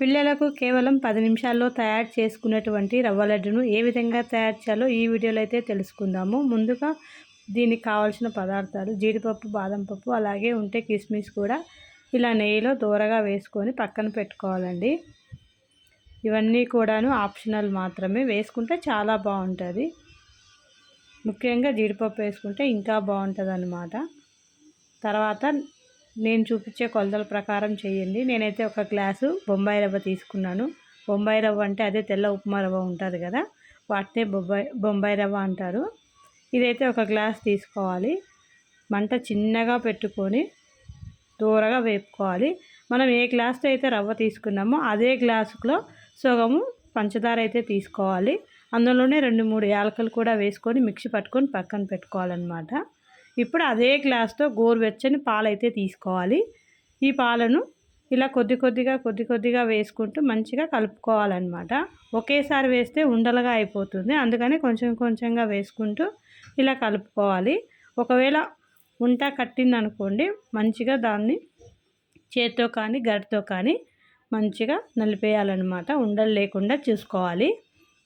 పిల్లలకు కేవలం 10 నిమిషాల్లో తయారు చేసుకునేటువంటి రవ్వ లడ్డును ఏ విధంగా తయారు చేయాలో ఈ వీడియోలో అయితే తెలుసుకుందాము. ముందుగా దీనికి కావాల్సిన పదార్థాలు జీడిపప్పు, బాదం పప్పు, అలాగే ఉంటే కిస్మిస్ కూడా ఇలా నెయ్యిలో దూరగా వేసుకొని పక్కన పెట్టుకోవాలండి. ఇవన్నీ కూడాను ఆప్షనల్ మాత్రమే, వేసుకుంటే చాలా బాగుంటుంది. ముఖ్యంగా జీడిపప్పు వేసుకుంటే ఇంకా బాగుంటుంది అన్నమాట. తర్వాత నేను చూపించే కొలతల ప్రకారం చేయండి. నేనైతే ఒక గ్లాసు బొంబాయి రవ్వ తీసుకున్నాను. బొంబాయి రవ్వ అంటే అదే తెల్ల ఉప్మా రవ్వ ఉంటుంది కదా, వాటినే బొంబాయి రవ్వ అంటారు. ఇదైతే ఒక గ్లాస్ తీసుకోవాలి. మంట చిన్నగా పెట్టుకొని దూరగా వేపుకోవాలి. మనం ఏ గ్లాస్తో అయితే రవ్వ తీసుకున్నామో అదే గ్లాసులో సగము పంచదార అయితే తీసుకోవాలి. అందులోనే 2-3 యాలకులు కూడా వేసుకొని మిక్సీ పట్టుకొని పక్కన పెట్టుకోవాలన్నమాట. ఇప్పుడు అదే గ్లాస్తో గోరువెచ్చని పాలైతే తీసుకోవాలి. ఈ పాలను ఇలా కొద్ది కొద్దిగా వేసుకుంటూ మంచిగా కలుపుకోవాలన్నమాట. ఒకేసారి వేస్తే ఉండలుగా అయిపోతుంది, అందుకని కొంచెంగా వేసుకుంటూ ఇలా కలుపుకోవాలి. ఒకవేళ ఉంట కట్టిందనుకోండి, మంచిగా దాన్ని చేత్తో కానీ గరిటెతో కానీ మంచిగా నలిపేయాలన్నమాట. ఉండలు లేకుండా చూసుకోవాలి.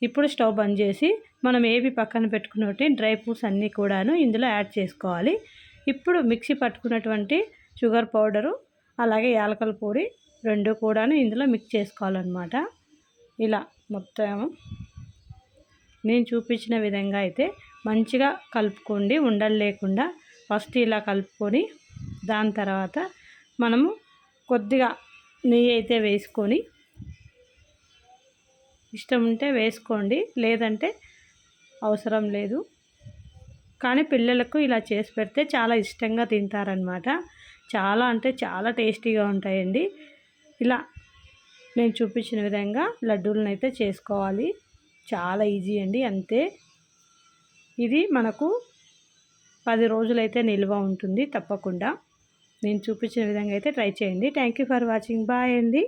ఇప్పుడు స్టవ్ బంద్ చేసి మనం ఏవి పక్కన పెట్టుకున్నట్టు డ్రై ఫ్రూట్స్ అన్నీ కూడాను ఇందులో యాడ్ చేసుకోవాలి. ఇప్పుడు మిక్సీ పట్టుకున్నటువంటి షుగర్ పౌడరు అలాగే యాలకుల పొడి 2 కూడాను ఇందులో మిక్స్ చేసుకోవాలన్నమాట. ఇలా మొత్తం నేను చూపించిన విధంగా అయితే మంచిగా కలుపుకోండి, ఉండలు లేకుండా. ఫస్ట్ ఇలా కలుపుకొని దాని తర్వాత మనము కొద్దిగా నెయ్యి అయితే వేసుకొని, ఇష్టం ఉంటే వేసుకోండి, లేదంటే అవసరం లేదు. కానీ పిల్లలకు ఇలా చేసి పెడితే చాలా ఇష్టంగా తింటారనమాట. చాలా అంటే చాలా టేస్టీగా ఉంటాయండి. ఇలా నేను చూపించిన విధంగా లడ్డూలను అయితే చేసుకోవాలి. చాలా ఈజీ అండి, అంతే. ఇది మనకు 10 రోజులైతే నిల్వ ఉంటుంది తప్పకుండా. నేను చూపించిన విధంగా అయితే ట్రై చేయండి. Thank you for watching. Bye అండి.